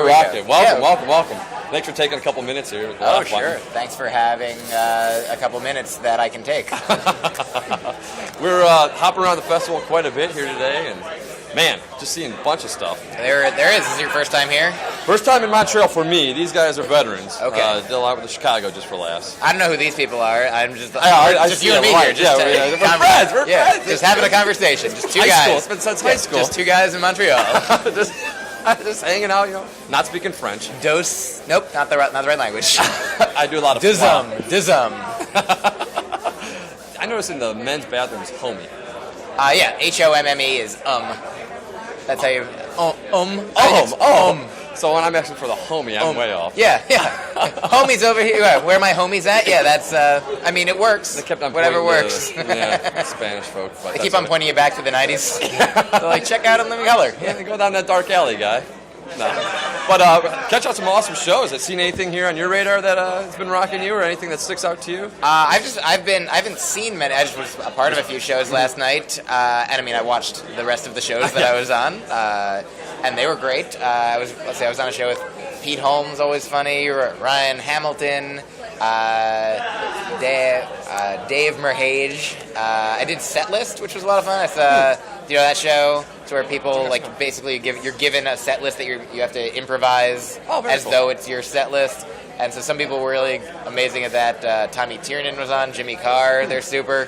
Welcome. Welcome. Thanks for taking a couple minutes here. Oh, sure. Thanks for having a couple minutes that I can take. We're hopping around the festival quite a bit here today, and man, just seeing a bunch of stuff. There is. This is your first time here? First time in Montreal for me. These guys are veterans. Okay. Did a lot with the Chicago just for laughs. I don't know who these people are. I'm just just you and me here. We're friends. We're friends. Just having a conversation. Just two high guys. School. It's been since high school. Just two guys in Montreal. just hanging out, not speaking French. Nope, not the right language. I do a lot of Dism. I noticed in the men's bathrooms, homie. Yeah, HOMME is That's how you So when I'm asking for the homie, I'm way off. Yeah. Homies over here. Where are my homies at? Yeah, that's. It works. They kept on whatever works. Spanish folk. They keep on pointing you back to the 90s. They're like, check out In Living Color. Yeah, go down that dark alley, guy. No. But catch out some awesome shows. Have seen anything here on your radar that has been rocking you, or anything that sticks out to you? I haven't seen many. I just was a part of a few shows last night, and I watched the rest of the shows that I was on, and they were great. I was on a show with Pete Holmes, always funny, Ryan Hamilton, Dave Merhage. I did Setlist, which was a lot of fun. I saw that show. It's where people basically you're given a set list that you have to improvise though it's your set list. And so some people were really amazing at that. Tommy Tiernan was on, Jimmy Carr, they're super.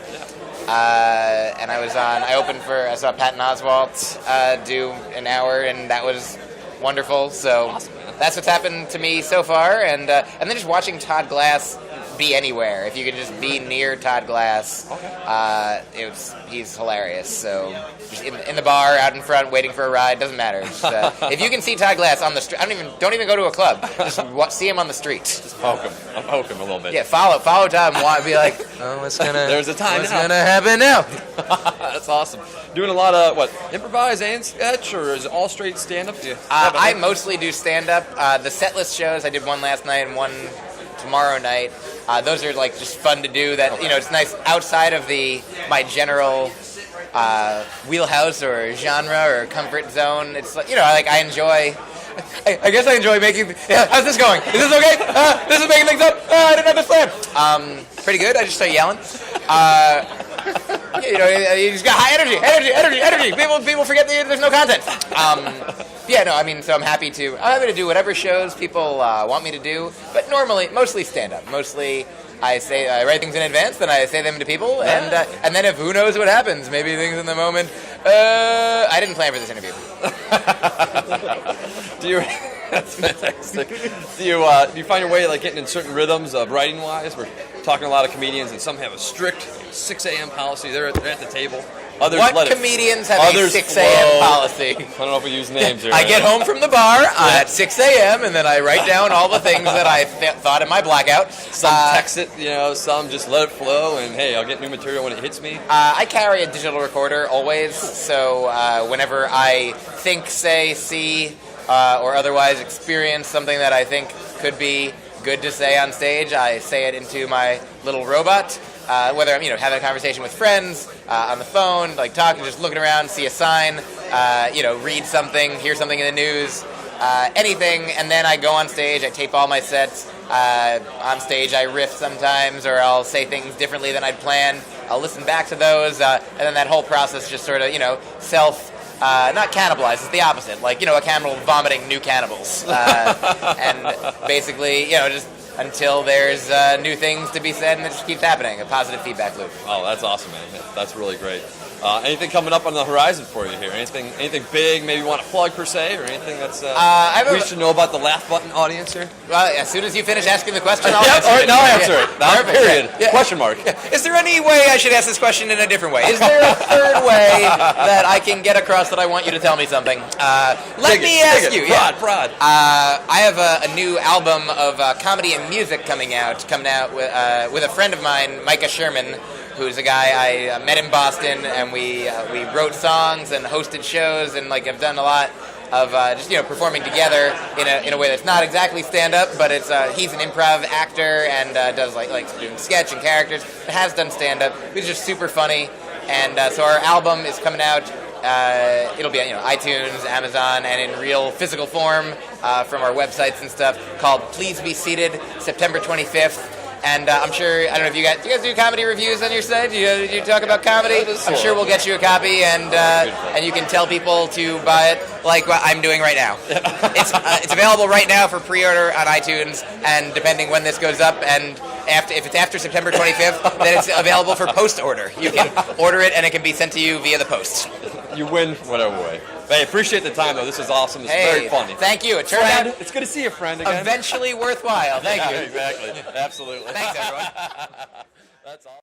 And I saw Patton Oswalt do an hour, and that was wonderful. So awesome, that's what's happened to me so far. And then just watching Todd Glass be anywhere. If you can just be near Todd Glass, he's hilarious. So just in the bar, out in front, waiting for a ride, doesn't matter. Just, if you can see Todd Glass on the street, don't even go to a club. Just see him on the street. Just poke him. I'll poke him a little bit. Yeah, follow Todd and be like, what's gonna happen now? That's awesome. Doing a lot of improvise and sketch, or is it all straight stand up? I mostly do stand up. The set list shows, I did one last night and one tomorrow night. Those are just fun to do. It's nice outside of my general wheelhouse or genre or comfort zone. It's I enjoy. I guess I enjoy making. Yeah, how's this going? Is this okay? This is making things up. I didn't have this plan. Pretty good. I just start yelling. You just got high energy. People forget that there's no content. So I'm happy to do whatever shows people want me to do, but mostly stand up. Mostly I write things in advance, then I say them to people, and then if who knows what happens, maybe things in the moment. I didn't plan for this interview. That's fantastic. Do you find your way getting in certain rhythms writing wise? We're talking to a lot of comedians, and some have a strict 6 a.m. policy. They're at the table. Others comedians have a 6 a.m. policy? I don't know if we use names here. I get home from the bar at 6 a.m. and then I write down all the things that I thought in my blackout. Some text it, some just let it flow, and hey, I'll get new material when it hits me. I carry a digital recorder always, so whenever I think, say, see, or otherwise experience something that I think could be good to say on stage, I say it into my little robot. Whether I'm having a conversation with friends, on the phone, talking, just looking around, see a sign, read something, hear something in the news, anything, and then I go on stage, I tape all my sets. On stage I riff sometimes, or I'll say things differently than I'd planned. I'll listen back to those, and then that whole process just sort of, not cannibalize, it's the opposite. A cannibal vomiting new cannibals. And basically, just until there's new things to be said, and it just keeps happening, a positive feedback loop. Oh, that's awesome, man. That's really great. Anything coming up on the horizon for you here? Anything big maybe you want to plug per se, or anything that's we should know about the laugh button audience here? Well, as soon as you finish asking the question, I'll answer it. Now answer it. Period. Yeah. Question mark. Yeah. Is there any way I should ask this question in a different way? Is there a third way that I can get across that I want you to tell me something? Let me ask you. Prod. I have a new album of comedy and music coming out with a friend of mine, Myq Sherman, who's a guy I met in Boston, and we wrote songs and hosted shows, and have done a lot of performing together in a way that's not exactly stand up, but it's he's an improv actor and does doing sketch and characters. Has done stand up. He's just super funny, and so our album is coming out it'll be on iTunes, Amazon, and in real physical form from our websites and stuff, called Please Be Seated, September 25th. And I'm sure, I don't know if do you guys do comedy reviews on your site? Do you talk about comedy? I'm sure we'll get you a copy, and you can tell people to buy it like what I'm doing right now. It's available right now for pre-order on iTunes, and depending when this goes up, and if it's after September 25th, then it's available for post-order. You can order it, and it can be sent to you via the post. You win whatever way. Hey, appreciate the time, though. This is awesome. This is very funny. Thank you. It turned out It's good to see you, friend, again. eventually worthwhile. Thank you. Exactly. Absolutely. Thanks, everyone. That's awesome.